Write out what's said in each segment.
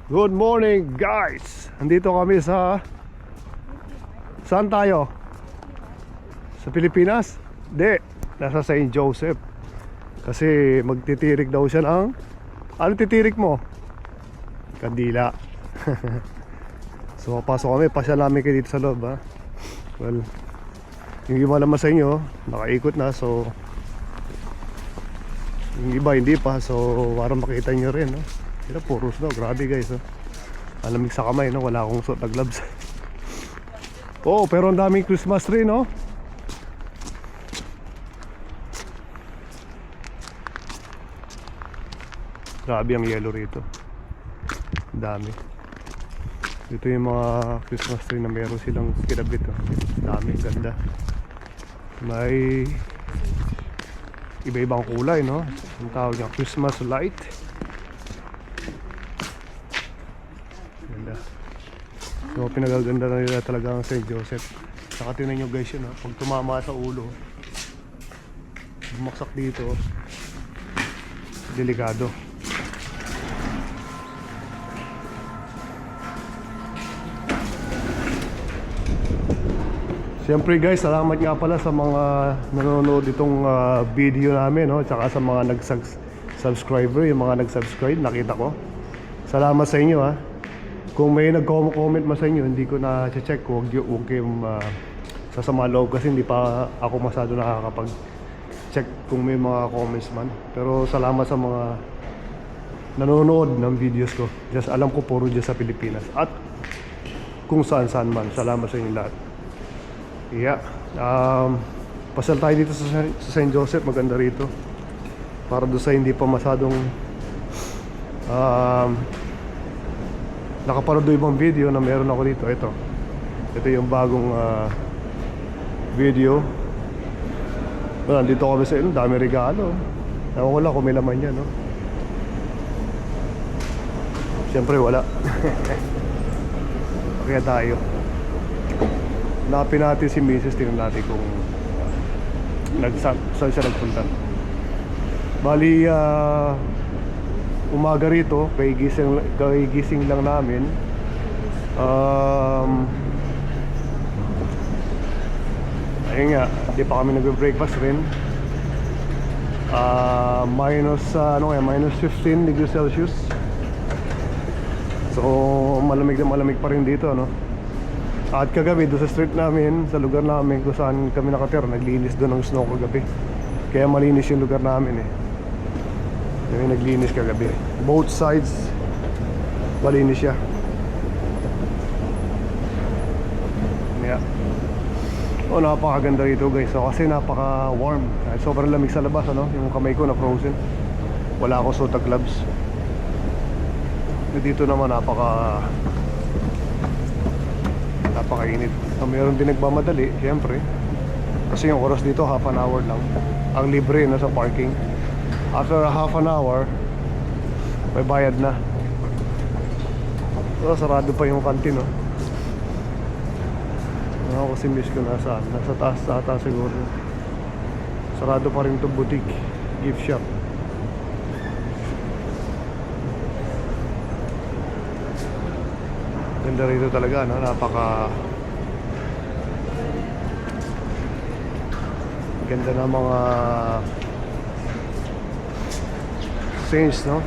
Good morning guys! Andito kami sa... Saan tayo? Sa Pilipinas? Hindi, nasa St. Joseph. Kasi magtitirik daw siya ng... Ano titirik mo? Kandila. So papasok kami, pasyal namin kayo dito sa loob ha. Well, yung iba naman sa inyo nakaikot na, so yung iba hindi pa, so para makita nyo rin no? Pero puro snow, grabe guys oh. Alamig sa kamay no, wala akong suot na gloves. Oh, pero ang daming Christmas tree no. Grabe ang yellow rito. Dami. Ito yung mga Christmas tree na meron silang kinabit oh. Dami, ganda. May iba-ibang kulay no. Ang tawag niya Christmas light. Ganda. So pinagaganda na nila talaga ang St. Joseph. Saka tinan nyo guys yun ha. Pag tumama sa ulo, bumaksak dito, delikado. Siyempre guys, salamat nga pala sa mga nanonood itong video namin no? Tsaka sa mga nag-subscriber, yung mga nag-subscribe, nakita ko. Salamat sa inyo ha. Kung may nag-comment man sa inyo, hindi ko na-check. Huwag kayong sasama loob kasi hindi pa ako masyado nakakapag-check kung may mga comments man. Pero salamat sa mga nanonood ng videos ko. Just alam ko puro dyan sa Pilipinas at kung saan-saan man. Salamat sa inyo lahat. Yeah. Pasal tayo dito sa St. Joseph, maganda rito. Para doon sa hindi pa masyadong nakapanood ibang video na meron ako dito. Ito yung bagong video. Well, nandito kami sa dami regalo. Ewan ko lang kung may laman yan no? Siyempre wala. Kaya tayo hanapin natin si Mrs. Tingnan natin kung saan siya nagpunta. Bali umaga rito, kagigising lang namin. Ayun nga, hindi pa kami nagbe-breakfast rin. Minus 15 degrees Celsius. So malamig na malamig pa rin dito no? At kagabi doon sa street namin, sa lugar namin kung saan kami nakatira, naglinis doon ng snow kagabi. Kaya malinis yung lugar namin eh. Kaya naglinis kagabi. Both sides malinis siya. Yeah. Oh, napakaganda rito guys. So, kasi napaka warm. Sobrang lamig sa labas ano? Yung kamay ko na frozen. Wala akong suot na gloves. Dito naman napakainit. So, mayroon din nagmamadali, siyempre. Kasi yung oras dito, half an hour lang. Ang libre na sa parking. After half an hour, may bayad na. So, sarado pa yung kantin, no? Ako kasi miss ko nasa taas ata siguro. Sarado pa rin itong boutique, gift shop. Ganda rito talaga no? Ganda na mga saints no?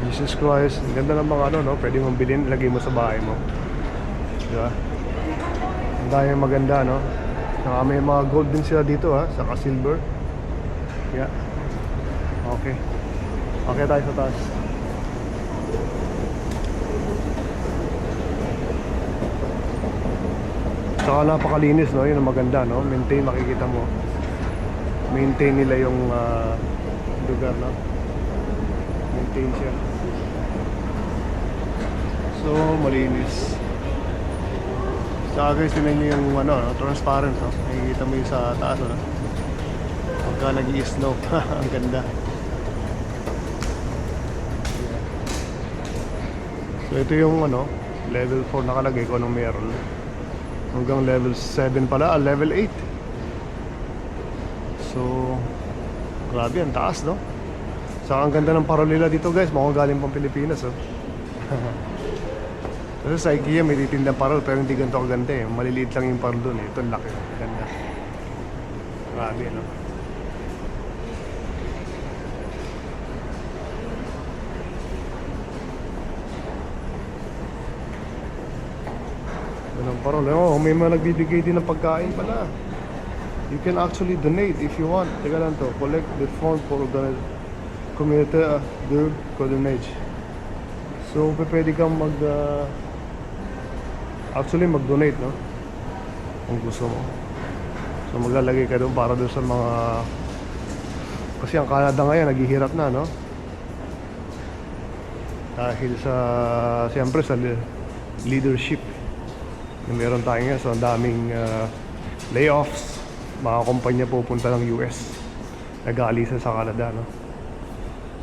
Jesus Christ. Ganda ng mga no? Pwede mong bilhin, ilagay mo sa bahay mo. Diba? Ang dami maganda no? Saka may mga gold din sila dito ha? Saka silver. Yeah. Okay. Okay tayo sa taas. Saka napakalinis no, yun ang maganda no. Maintain, makikita mo. Maintain nila yung lugar no. Maintain siya. So malinis. Saka guys, tinan nyo yung transparent no. Makikita mo yung sa taas no. Pagka nag-i-snow. Ang ganda. So ito yung level 4 nakalagay kung anong meron. Hanggang level 7 pala, level 8. So grabe, ang taas no. Saka ang ganda ng parol nila dito guys, mukhang galing pang Pilipinas oh. Kasi sa IKEA may titindang parol pero hindi ganito kaganda eh. Maliliit lang yung parol dun eh. Ito laki. Ganda. Grabe no. Ganun parol. Oh, may mga nagbibigay din ng pagkain pala. You can actually donate if you want. Teka lang to. Collect the fund for community good coordination. So, pwede kang actually mag-donate, no? Kung gusto mo. So, maglalagay ka doon para doon sa mga... Kasi ang Canada ngayon, naghihirap na, no? Dahil sa... Siyempre, sa leadership na meron tayo ngayon. So, ang daming layoffs. Mga kumpanya pupunta ng US. Nag-aalisa sa Canada, no?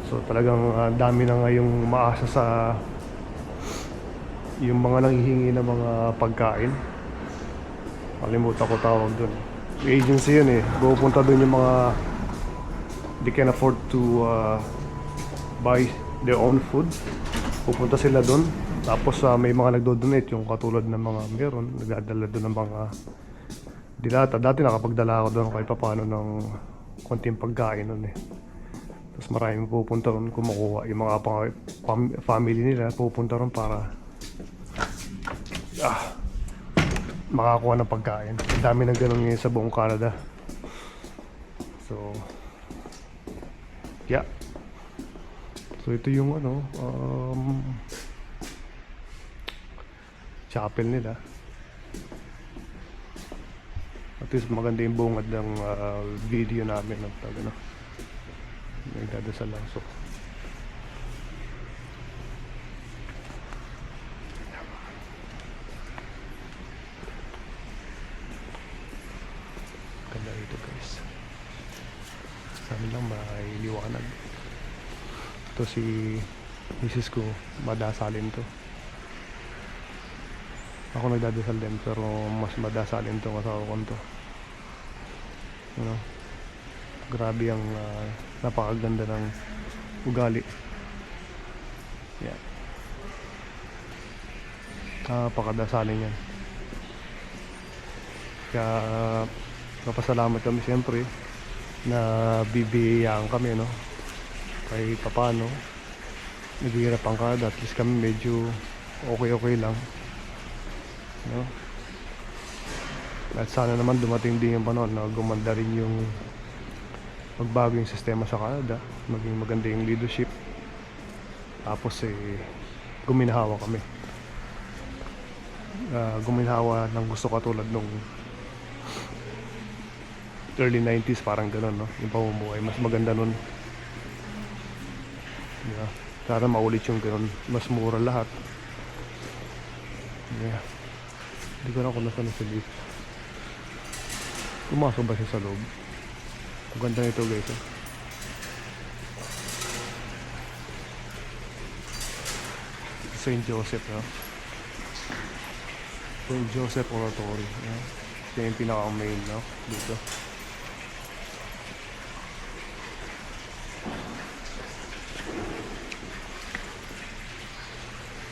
So talagang dami na ngayong maasa sa yung mga nanghihingi ng mga pagkain. Kalimutan ko tawag dun. Agency yun eh. Pupunta dun yung mga they can afford to buy their own food. Pupunta sila dun. Tapos may mga nagdo-donate yung katulad ng mga meron. Nagdadala dun ng mga dilata. Dati nakapagdala ako dun kahit paano ng konting pagkain nun eh. Tapos maraming pupunta ron kumukuha. Yung mga family nila pupunta ron para makakuha ng pagkain. Ang dami ng ganun ngayon sa buong Canada. So yeah. So ito yung chapel nila. At least maganda yung bungad ng video namin ng nagdadasal lang. So ganda ito guys. Sa amin lang may liwanag. Ito si misis ko, madasalin to. Ako nagdadasal din pero mas madasalin to asawa ko to. Grabe ang napakaganda ng ugali. Yeah. Napakadasalin yan. Kaya napasalamat kami siyempre na bibiyayaan kami, no? Kahit papano naghihirap ang Canada, at least kami medyo okay lang, no? At sana naman dumating din yung panahon na gumanda rin yung magbago yung sistema sa Canada, maging maganda yung leadership, tapos guminhawa kami, guminhawa ng gusto katulad nung early 90s, parang gano'n, no? Yung pamumuhay mas maganda nun, yeah. Sana maulit yung gano'n, mas mura lahat, yeah. Hindi ko na kung nasa sa lift. Pumasok ba siya sa loob? Ang ganda nito guys, eh. St. Joseph, no? St. Joseph Oratory, yeah. Ito yung pinaka-main, no? Dito.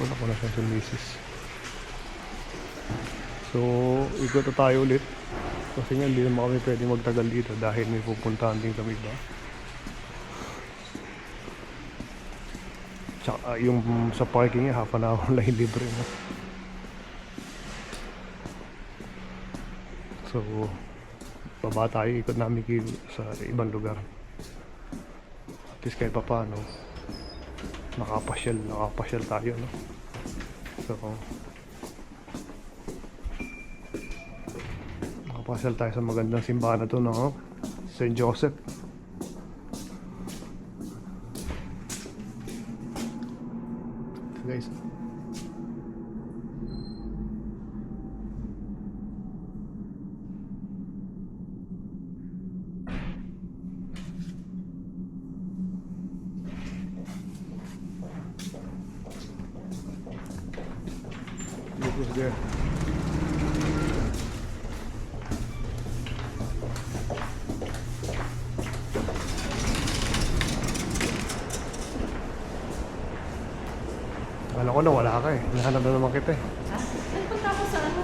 Wala ko na siya sa misis. So, ikot na tayo ulit. Kasi nga hindi naman kami pwede magtagal dito dahil may pupuntahan din kami ba. Tsaka yung sa parking half an hour lang libre na. So baba tayo, ikot namin sa ibang lugar. At least kahit pa paano nakapasyal tayo, no? So pasyal tayo sa magandang simbahan na to, no? St. Joseph. So guys, look who's there. Wala ko na, wala ka eh. Nahanap na naman kita eh. Ha? Nagpunta ako sa ano,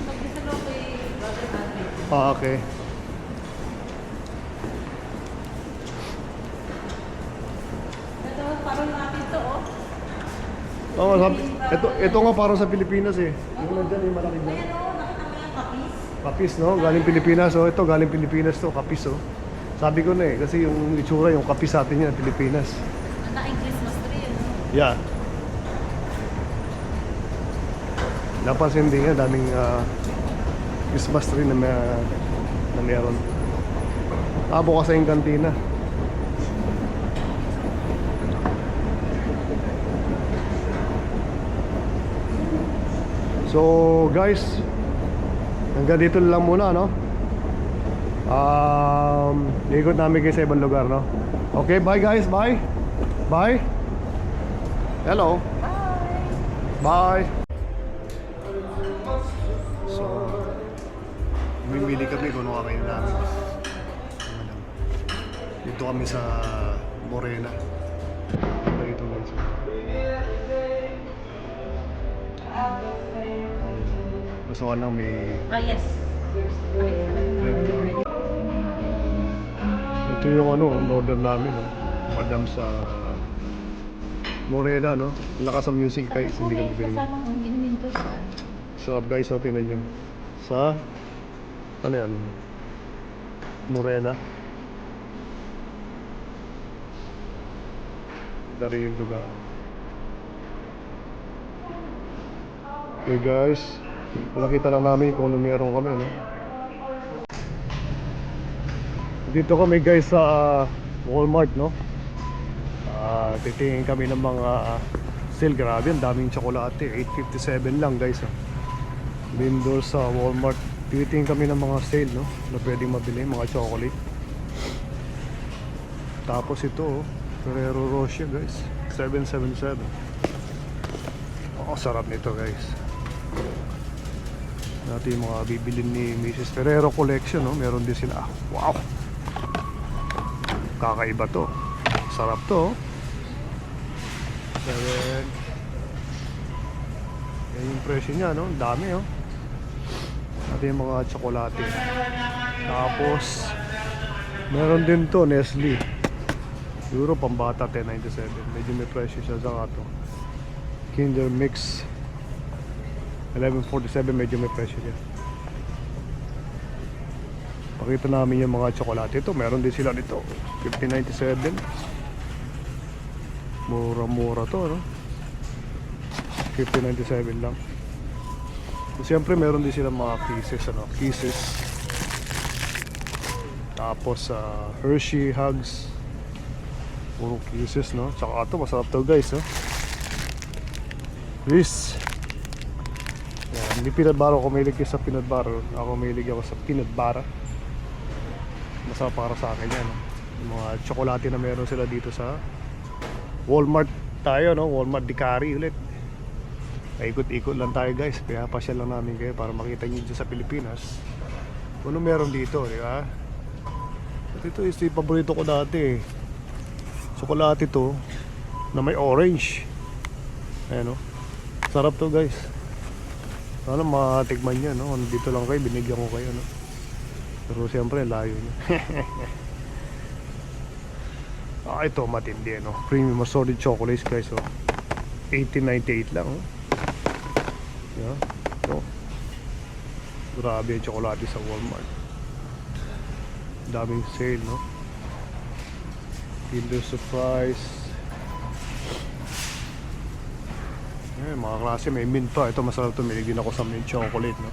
mag-isalo kay Brother Andre. Ah, okay. Ito, parang natin to, oh. Oo, ito nga parang sa Pilipinas eh. Yung nandyan yung malaki dyan. Ayan, oh, nakita mo yung kapis? Kapis, no? Galing Pilipinas. Oh, ito galing Pilipinas to, kapis, oh. Sabi ko na eh, kasi yung itsura, yung kapis sa atin yan, Pilipinas. Ang daing Christmas tree, ano? Yeah. Napansin din nga, daming Christmas tree na meron. Bukas sa yung kantina. So guys, hanggang dito lang muna, no? Ikot namin kayo sa ibang lugar, no? Okay, bye guys, bye. Bye. Hello. Bye. So, bumili kami kung ano kakain namin. Dito kami sa Morena. Dito guys. Gusto ko lang may... Ah, yes. Ito yung ano, order namin, no? Madam sa Morena, no? Lakas ang music guys, hindi kami pinili. Kasama ang inumin to sa... Sarap guys, so tingnan nyo. Sa... Ano yan? Morena. Dari yung lugar. Okay guys, nakita lang namin kung ano meron kami, no? Dito kami guys sa Walmart, no? Titingin kami ng mga sale. Grabe, ang daming tsokolate. 8.57 lang guys, oh. Vendor sa Walmart. Titingin kami ng mga sale, no? Na pwedeng mabili, mga chocolate. Tapos ito, oh, Ferrero Rocher guys, 777. Sarap nito guys. Natin yung mga bibilin ni Mrs. Ferrero Collection, no? Meron din sila. Wow! Kakaiba to. Sarap to, oh. 7. Yan yung presyo niya, no? Ang dami, oh. Natin yung mga tsokolate. Tapos meron din to, Nestle. Siguro pambata, 10.97. Medyo may presyo siya. Saka to Kinder Mix 11.47, medyo may presyo siya. Pakita namin yung mga tsokolate. Ito, meron din sila dito, 15.97. Mura-mura to, no? 15.97 lang. Siyempre meron din sila mga kisses, ano? Kisses. Tapos Hershey Hugs. Puro kisses, no? Tsaka ito, masarap to guys, no? Reese. Yan, hindi peanut butter ako mahilig sa peanut butter. Ako mahilig ako sa peanut butter. Masarap para sa akin yan, no? Yung mga tsokolate na meron sila dito sa Walmart tayo, no? Walmart Dicari ulit. Ikot-ikot lang tayo guys. Kaya pasyal lang namin kayo para makita nyo dyan sa Pilipinas kung ano meron dito, di ba? At ito is yung paborito ko dati, tsokolate to na may orange. Ayan, no? Sarap to guys. Sana matikman nyo, no? Dito lang kayo, binigyan ko kayo, no? Pero siyempre layo nyo. Ito matindi, no? Premium assorted chocolates guys, oh. 18.98 lang, oh. Yeah, no? Grabe yung tsokolate sa Walmart. Daming sale, no? Kinder Surprise. Mga klase, may mint pa. Ito masarap to, may din ako sa mint chocolate, no?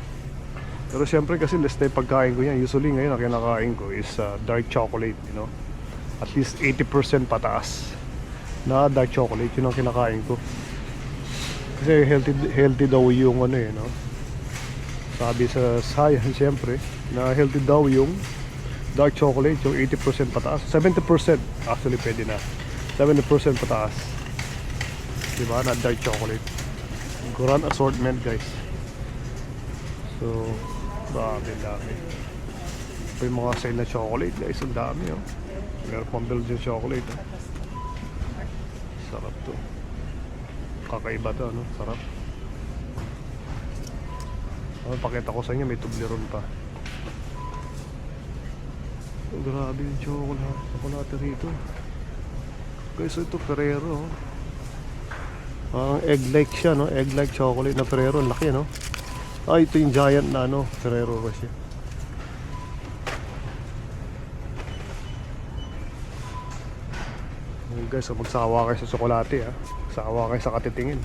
Pero siyempre kasi less na yung pagkain ko yan. Usually ngayon ang kinakain ko is dark chocolate, you know? At least 80% pataas na dark chocolate, yun ang kinakain ko. Kasi healthy daw yung ano, no? Sabi sa science siyempre na healthy daw yung dark chocolate, yung 80% pataas. 70% actually pwede na. 70% pataas, diba, na dark chocolate. Grand assortment guys. So dami. Ito yung mga sale na chocolate guys, ang dami, oh. Meron pang Belgian chocolate, oh. Sarap to. Kakaiba to, no? Sarap. Pakita ko sa inyo, may Toblerone pa. Oh, grabe yung chocolate rito. Guys, ito Ferrero. Egg-like siya, no? Egg-like chocolate na Ferrero. Laki, no? Ito yung giant na, ano, Ferrero Rocher. Guys, magsawa kayo sa tsokolate, ha? Sawa kayo sa katitingin.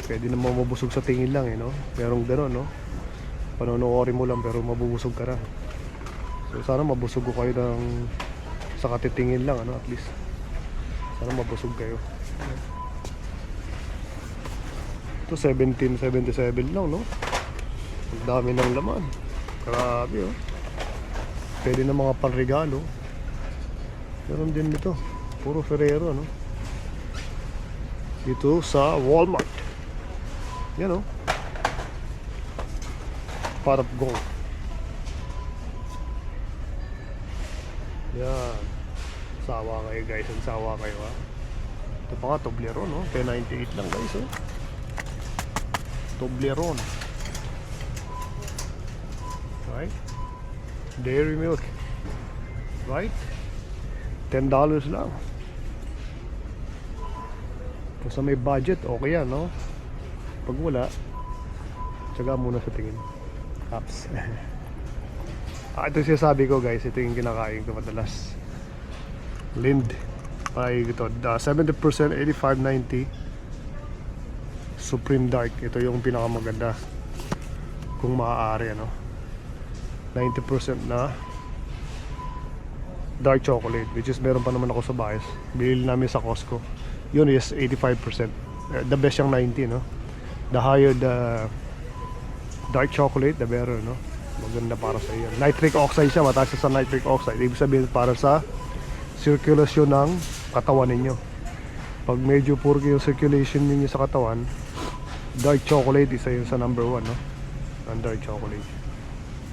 Pwede naman mabusog sa tingin lang, no? Merong gano'n, no? Panonoodin mo lang pero mabubusog ka na. So sana mabusog ko kayo sa katitingin lang, ano? At least sana mabusog kayo. Ito 1777 lang, no? Ang dami ng laman. Grabe, oh. Pwede na mga panregalo. Meron din dito. Puro Ferrero, no? Dito sa Walmart. Yan, oh. Pot of gold. Yan. Sawa kayo, guys. Ang sawa kayo, ha. Ito pa nga, Toblerone, no? 10.98 lang, guys, oh. Toblerone. Right? Dairy milk. Right? $10 lang. Kung sa may budget, okay yan, no? Pag wala, tsaga muna sa tingin. Apps. Ito yung sinasabi ko, guys. Ito yung kinakain ko madalas. Lind. Ay, ito. 70%, 85.90. Supreme Dark. Ito yung pinakamaganda. Kung maaari, ano. 90% na dark chocolate, which is meron pa naman ako sa bahay. Bilhin namin sa Costco. Yun is 85%. The best yung 90, no? The higher the dark chocolate, the better, no? Maganda para sa iyo. Nitric oxide siya, mataas siya sa nitric oxide. Ibig sabihin para sa circulation ng katawan ninyo. Pag medyo poor yung circulation ninyo sa katawan, dark chocolate isa yun sa number 1, no? Ang dark chocolate.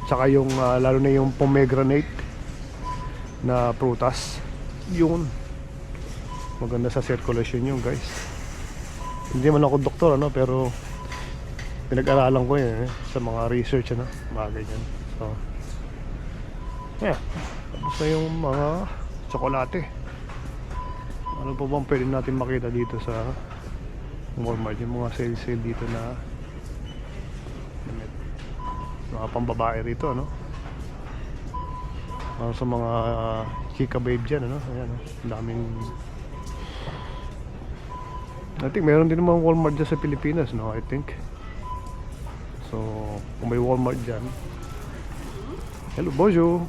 Tsaka yung lalo na yung pomegranate na prutas, yun maganda sa circulation yun, guys. Hindi man ako doktor, ano, pero pinag-aralan ko yun, sa mga research, ano, mga ganyan. So yeah, tapos na yung mga tsokolate. Ano pa bang pwede natin makita dito sa Walmart? Yung mga sale dito na mga pambabae rito, no? Sa mga chika babe dyan, ano? Ayan, ang daming, I think meron din naman Walmart dyan sa Pilipinas, no? I think. So kung may Walmart dyan, hello bonjour.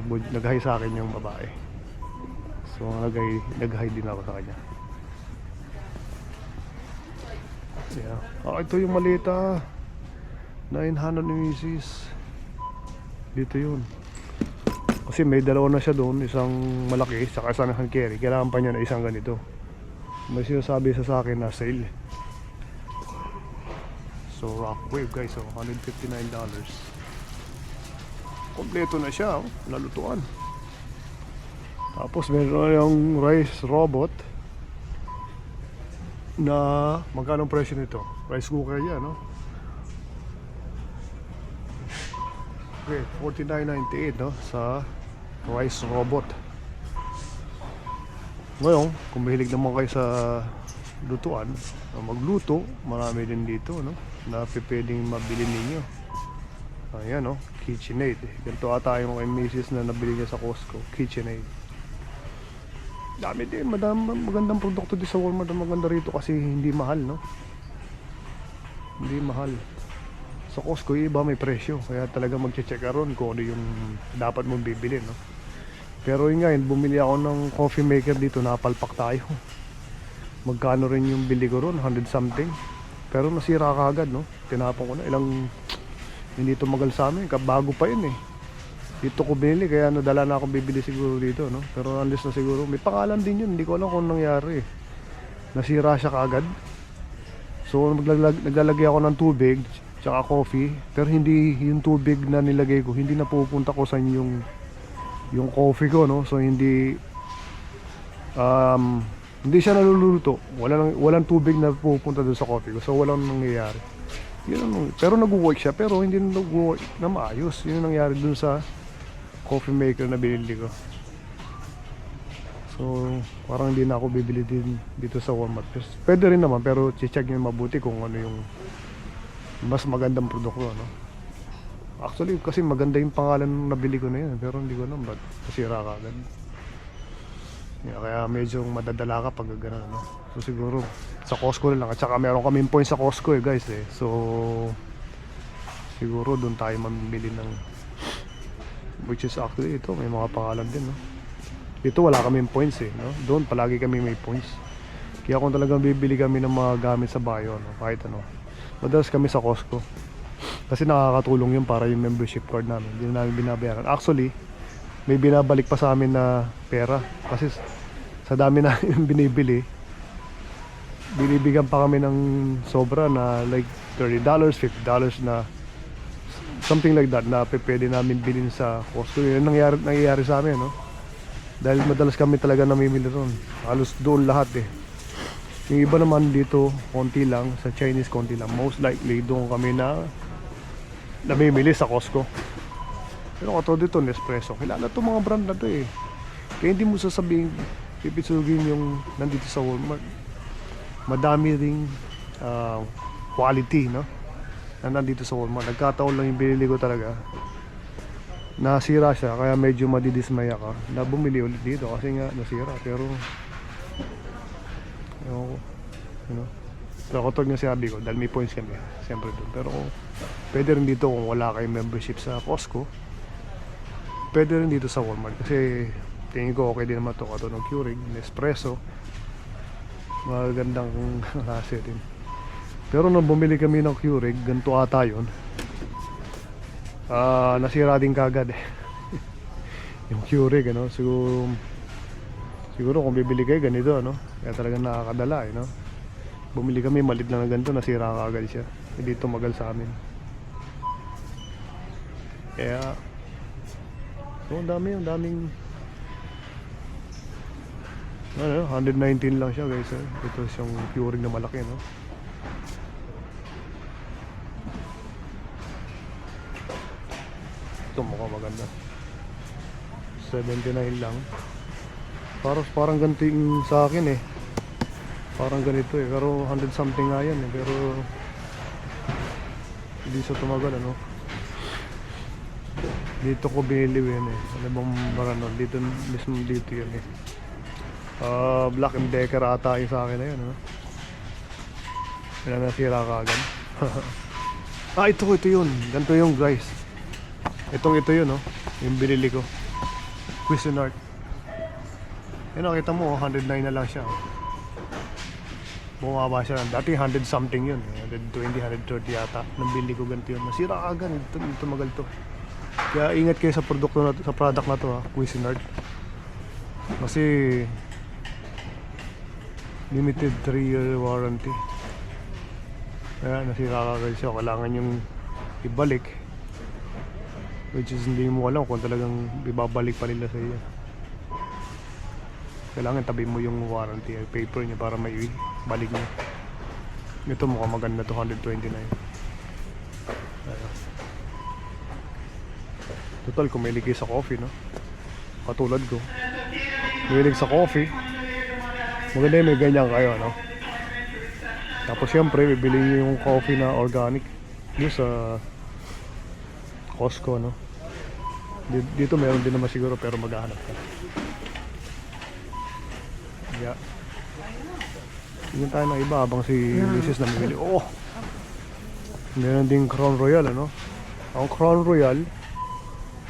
Nag-hi sa akin yung babae. So nag-hi din ako sa kanya. Yeah. Ito yung malita 900 misis. Dito yun. Kasi may dalawa na siya doon, isang malaki, saka isang hand carry. Kailangan pa niya na isang ganito. May sinasabi sa akin na sale. So Rockwave, guys, so $159. Kompleto na siya, oh, nalutuan. Tapos meron yung rice robot na magkano presyo nito? Rice cooker yan, no? Okay, $49.98, no? Sa rice robot. Ngayon, kung mahilig naman kayo sa lutuan, magluto, marami din dito, no? Na pwedeng mabili ninyo. Ayan, no? KitchenAid. Ganito ata yung kay Mrs. na nabili niya sa Costco. KitchenAid. Dami din, magandang produkto din sa Walmart. Maganda rito kasi hindi mahal, no? Hindi mahal. Sa Costco, iba may presyo. Kaya talaga mag-check ka ron kung ano yung dapat mong bibili, no? Pero yun nga, bumili ako ng coffee maker dito, napalpak tayo. Magkano rin yung bili ko ron? 100 something. Pero nasira ka agad, no? Tinapon ko na. Hindi tumagal sa amin. Bago pa yun, eh. Dito ko binili, kaya nadala na akong bibili siguro dito, no? Pero unless na siguro, may pangalan din yun. Hindi ko alam kung nangyari, eh. Nasira siya kaagad. So naglalagay ako ng tubig tsaka coffee, pero hindi yung tubig na nilagay ko, hindi na pupunta ko sa yung coffee ko, no? So hindi Hindi siya naluluto. Walang tubig na pupunta doon sa coffee ko. So walang nangyayari. Pero nag-work siya, pero hindi nag-work na maayos. Yun ang nangyari doon sa coffee maker na binili ko. So parang hindi na ako bibili din dito sa Walmart. Pwede rin naman, pero check nyo mabuti kung ano yung mas magandang produkto, no? Actually, kasi maganda yung pangalan nung nabili ko na yun, pero hindi ko alam ba't nasira ka agad. Kaya medyo madadala ka pag gano'n, no? So siguro sa Costco na lang. At saka meron kaming points sa Costco guys eh. So siguro doon tayo mamili ng, which is actually ito may mga pangalan din, no? Dito wala kaming points eh, no? Doon palagi kami may points. Kaya kung talagang bibili kami ng mga gamit sa bayo, no? Kahit ano, madalas kami sa Costco. Kasi nakakatulong yun para yung membership card namin. Hindi na namin binabayaran. Actually, may binabalik pa sa amin na pera. Kasi sa dami na binibili, binibigyan pa kami ng sobra na like $30, $50 na something like that na pwede namin bilhin sa Costco. Yun nangyayari sa amin, no? Dahil madalas kami talaga namimili ron. Halos doon lahat eh. Yung iba naman dito, konti lang. Sa Chinese, konti lang. Most likely, doon kami na namimili sa Costco. Pero katulad dito, Nespresso. Kilala itong mga brand na to eh. Kaya hindi mo sasabihin, pipitsugin yung nandito sa Walmart. Madami ring quality, no? Na nandito sa Walmart. Nagkataon lang yung binili ko talaga. Nasira siya, kaya medyo madidismaya ka na bumili ulit dito kasi nga nasira. Pero you know, so katulad nga sabi ko, dahil may points kami siyempre doon. Pero pwede rin dito kung wala kayong membership sa Costco, pwede rin dito sa Walmart kasi tingin ko okay din naman ito. Katulad ng Keurig, Nespresso, magandang klase din. Pero nung bumili kami ng Keurig, ganito ata yun, nasira din kagad eh. Yung Keurig, ano? Siguro kung bibili kayo ganito, ano? Kaya talagang nakakadala eh, no? Bumili kami malit lang na ganito, nasira kagad siya. Hindi tumagal sa amin. Kaya ang daming ano, 119 lang siya guys eh. Ito yung Keurig na malaki, no? Ito mukhang maganda, 79 lang. Parang ganito yung sa akin eh. Parang ganito eh. Pero 100 something nga yan eh. Pero hindi siya tumagal, ano? Dito ko binili yan eh. Ano bang barano? Dito mismo, dito yan eh. Black & Decker ata yung sa akin na yun, ano? Kaya nasira ka agad. Ito yun. Ganito yung guys. Ito yun, no? Yung binili ko. Cuisinart. Yun, nakita mo, 109 na lang siya. Bumaba siya. Dati 100 something yun. 120, 130 yata. Nabili ko ganito yun. Nasira agad. Ito tumagal to. Kaya ingat kayo sa produkto na to, sa product na to, ha. Cuisinart. Kasi limited 3-year warranty. Kaya nasira agad siya. Kailangan yung ibalik. Which is hindi mo alam kung talagang ibabalik pa nila sa iyo. Kailangan tabi mo yung warranty paper niya para may balik niya. Ito mukhang maganda to, 129. Total kung may ligay sa coffee, no? Katulad ko, mahilig sa coffee, maganda yung may ganyan kayo, no? Tapos syempre bibili niyo yung coffee na organic doon sa Costco, no? Dito meron din naman siguro pero maghahanap ka. Yeah. Tingnan tayo ng iba habang si Mrs. namimili. Oh! Meron din Crown Royal, ano? Ang Crown Royal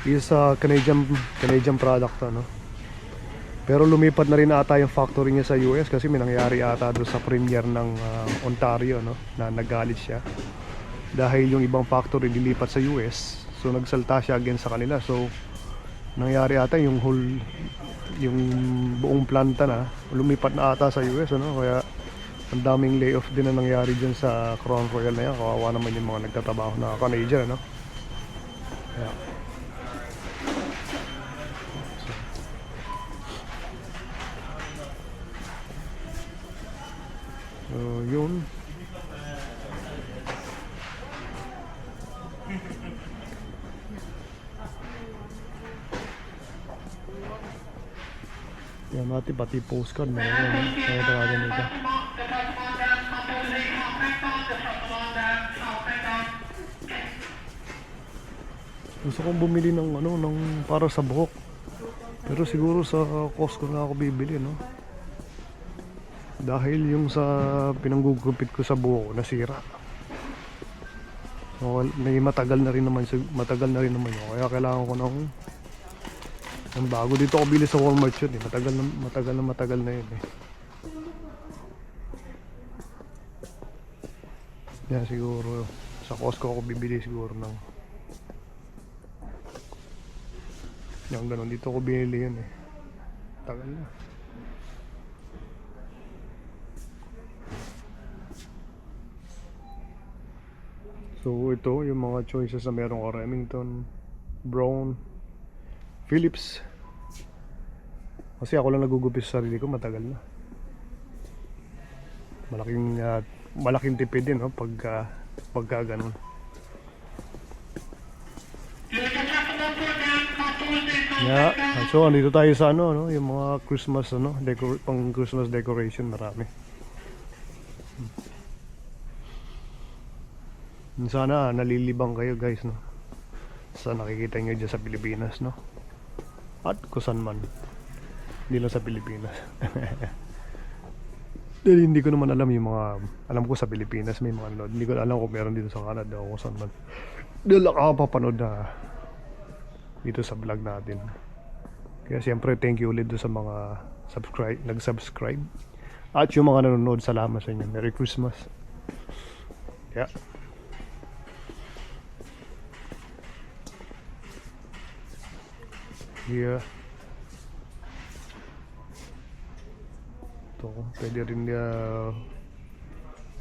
is Canadian product, ano? Pero lumipat na rin ata yung factory niya sa US kasi may nangyari ata doon sa premier ng Ontario, no? Na nagalit siya dahil yung ibang factory dilipat sa US. So nagsalta siya against sa kanila. So nangyari ata yung buong planta na lumipat na ata sa US, ano? Kaya ang daming layoff din na nangyari dyan sa Crown Royal na yan. Kawawa naman yung mga nagtatrabaho na Canadian, ano? Yeah. Yun. Yan natin pati postcard na yun. Kaya talaga nito. Gusto kong bumili ng ano, ng para sa buhok. Pero siguro sa Costco na ako bibili, no? Dahil yung sa pinanggugupit ko sa buhok nasira. So, may matagal na rin naman yun. Kaya kailangan ko ng bago. Dito ako bili sa Walmart yun eh. Matagal na yun eh. Yan siguro sa Costco ako bibili siguro ng yung ganun. Dito ko binili yun eh. Tagal na. So ito yung mga choices na meron ko. Remington, Brown, Philips. Kasi ako lang nagugupit sa sarili ko, matagal na. Malaking tipid din, no? Pagka ganun. Yeah. So andito tayo sa no? Yung mga Christmas pang Christmas decoration, marami. Sana nalilibang kayo guys, no? Sa nakikita nyo dyan sa Pilipinas, no? At kusan man. Hindi lang sa Pilipinas. Dahil hindi ko naman alam yung mga, alam ko sa Pilipinas may mga load. Hindi ko alam kung meron dito sa Canada o kusan man. Dahil nakakapapanood na dito sa vlog natin. Kaya siyempre thank you ulit sa mga nag-subscribe. At yung mga nanonood, salamat sa inyo. Merry Christmas. Yeah. Yeah. Ito, pwede rin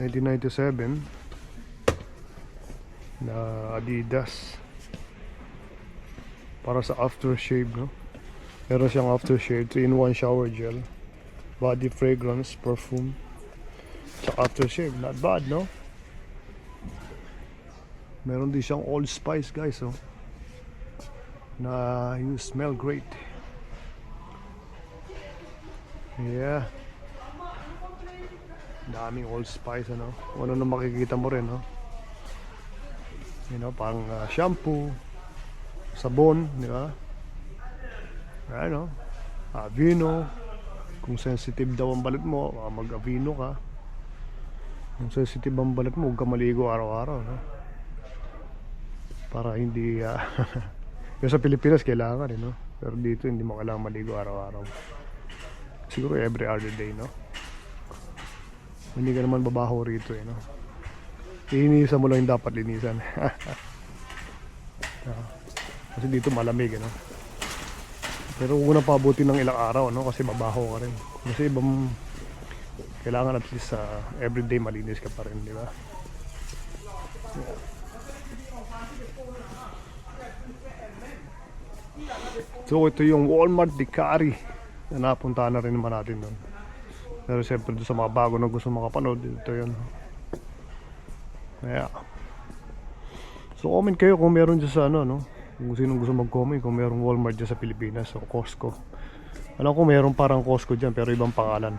1997 na Adidas para sa aftershave, no? Meron siyang aftershave, 3-in-1 shower gel, body fragrance, perfume, tsaka aftershave. Not bad, no? Meron din siyang Old Spice, guys, oh, na you smell great. Yeah. Daming Old Spice, ano? Ano na makikita mo rin, no? You know, pang shampoo, sabon, di ba? Ano? Avino. Kung sensitive daw ang balat mo, mag-Avino ka. Kung sensitive ang balat mo, huwag ka maligo araw-araw, no? Para hindi yung sa Pilipinas kailangan, no? Pero dito hindi mo kailangan maligo araw-araw. Siguro every other day, no? Hindi ka naman babaho rito, no? Linisan mo lang yung dapat linisan. Kasi dito malamig, no? Pero huwag na pabuti ng ilang araw, no? Kasi babaho ka rin. Kasi ibang kailangan at least everyday malinis ka pa rin, di ba? Yeah. So ito yung Walmart Dicari na napunta na rin naman natin doon. Pero siyempre doon sa mga bago na gusto makapanood, ito yun. Yeah. So comment kayo kung meron dyan sa no? Kung sinong gusto mag-comment kung merong Walmart dyan sa Pilipinas o Costco. Alam ko meron parang Costco dyan pero ibang pangalan.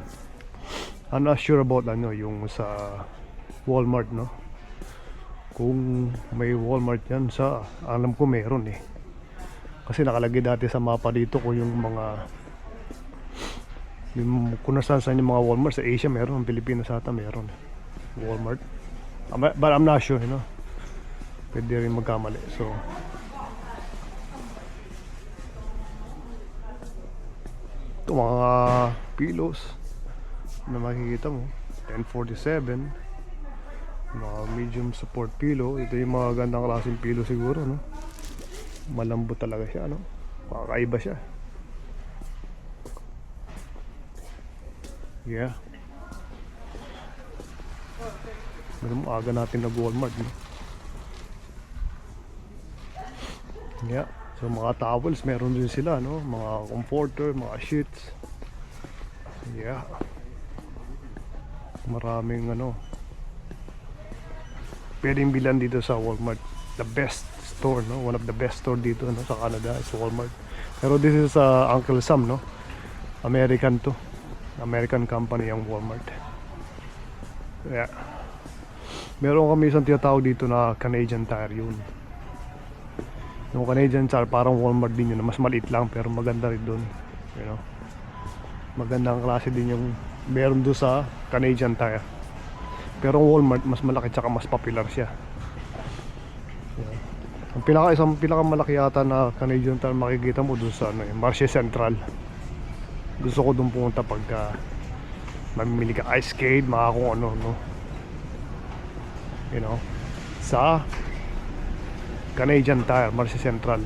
I'm not sure about yung sa Walmart, no? Kung may Walmart yan alam ko meron eh. Kasi nakalagay dati sa mapa dito kung yung mga kung nasaan yung mga Walmart sa Asia meron, ang Pilipinas ata meron Walmart. But I'm not sure, pwede rin magkamali. So ito mga pillows na makikita mo, 1047, mga medium support pillow. Ito yung mga gandang klaseng pillow siguro, no? Malambot talaga siya, no? Kakaiba siya. Yeah. Ganun mo, aga natin nag-Walmart, no? Yeah. So mga towels meron din sila, no? Mga comforter, mga sheets. Yeah. Maraming ano, pwedeng bilan dito sa Walmart. The best store, no? One of the best store dito, no, sa Canada is Walmart. Pero this is Uncle Sam, no? American to. American company yung Walmart. Yeah. Meron kami isang tinatawag dito na Canadian Tire yun. Yung Canadian Tire parang Walmart din yun, mas maliit lang pero maganda rin doon. You know? Magandang klase din yung meron doon sa Canadian Tire. Pero Walmart mas malaki tsaka mas popular siya. Yeah. Ang isang pinakamalaki yata na Canadian Tire makikita mo doon sa ano, Marche Central. Gusto ko doon pumunta pagka mamimili ka ice skate, mga kung ano, no? You know, sa Canadian Tire, Marche Central.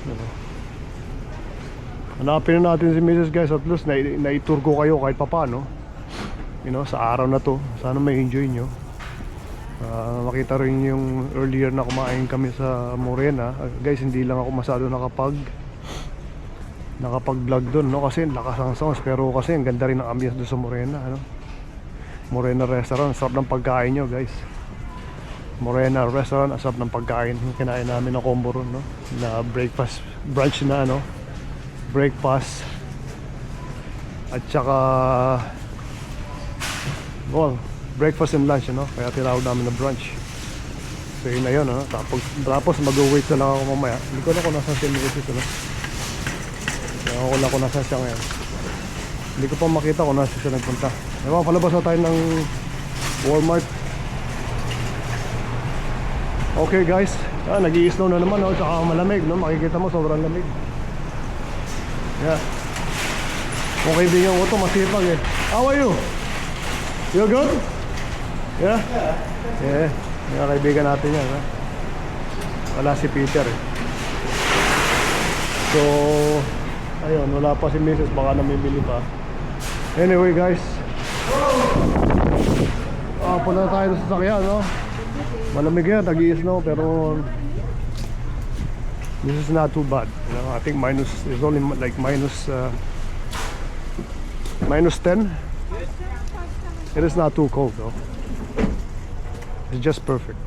You know. Hanapin na natin si Mrs. guys, at least na-tour ko kayo kahit papano. You know, sa araw na to, sana may enjoy nyo. Makita rin yung earlier na kumain kami sa Morena. Guys, hindi lang ako masyado nakapag-vlog doon, no? Kasi lakas ang sounds, pero kasi ang ganda rin ng ambience doon sa Morena, ano? Morena Restaurant, sarap ng pagkain nyo, guys. Morena Restaurant, sarap ng pagkain. Kinain namin ng combo ron, no? Na breakfast, brunch na, ano? Breakfast at saka breakfast and lunch, no? Kaya tinawag namin na brunch. So yun na yun, no? Tapos mag-wait na lang ako mamaya. Hindi ko na kung nasa si Mrs. ano? Ewan ko lang kung nasa siya ngayon. Hindi ko pa makita kung nasa siya nagpunta. Ewan, palabas na tayo ng Walmart. Okay guys, nag-i-snow na naman, no? Tsaka malamig, no? Makikita mo sobrang lamig. Yeah. Okay din yung auto, masipag eh. How are you? You good? Yeah? Yeah. Yung kaibigan natin yan, ha? Wala si Peter eh. So, ayun, wala pa si Mrs. Baka namimili pa. Anyway guys, punta na tayo sa sasakyan, no? Malamig yan, tag-i-snow, pero this is not too bad. You know, I think is only like minus 10. It is not too cold though. It's just perfect.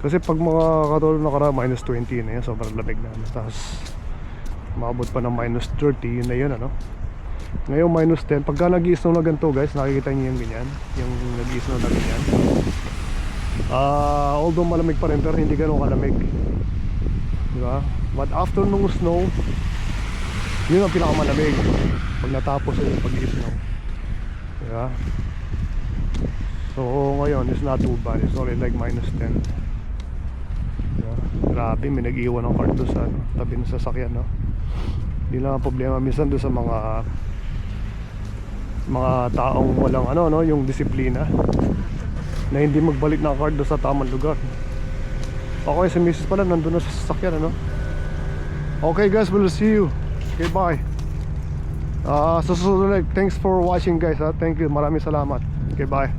Kasi pag mga katulad na kara minus 20 na yan, sobrang lamig na. Tapos maabot pa ng minus 30, yun na yun, ano. Ngayon minus 10. Pagka nag-i-snow na ganito guys, nakikita niyo yung ganyan, yung nag-i-snow na ganyan. Although malamig pa rin, pero hindi ganun kalamig, diba? But after nung snow, yun ang pinakamalamig pag natapos yung pag-i-snow, diba? So ngayon it's not too bad, it's only like minus 10, diba? Grabe, may nag-iwan ng cart doon sa tabi ng sasakyan, no? Hindi lang ang problema minsan doon sa mga taong walang ano, no, yung disiplina na hindi magbalik ng card doon sa tamang lugar. Okay, si Mrs. pala nandun na sa sasakyan, ano? Okay guys, we'll see you. Okay, bye. Susunod, thanks for watching guys, ha? Thank you, maraming salamat. Okay, bye.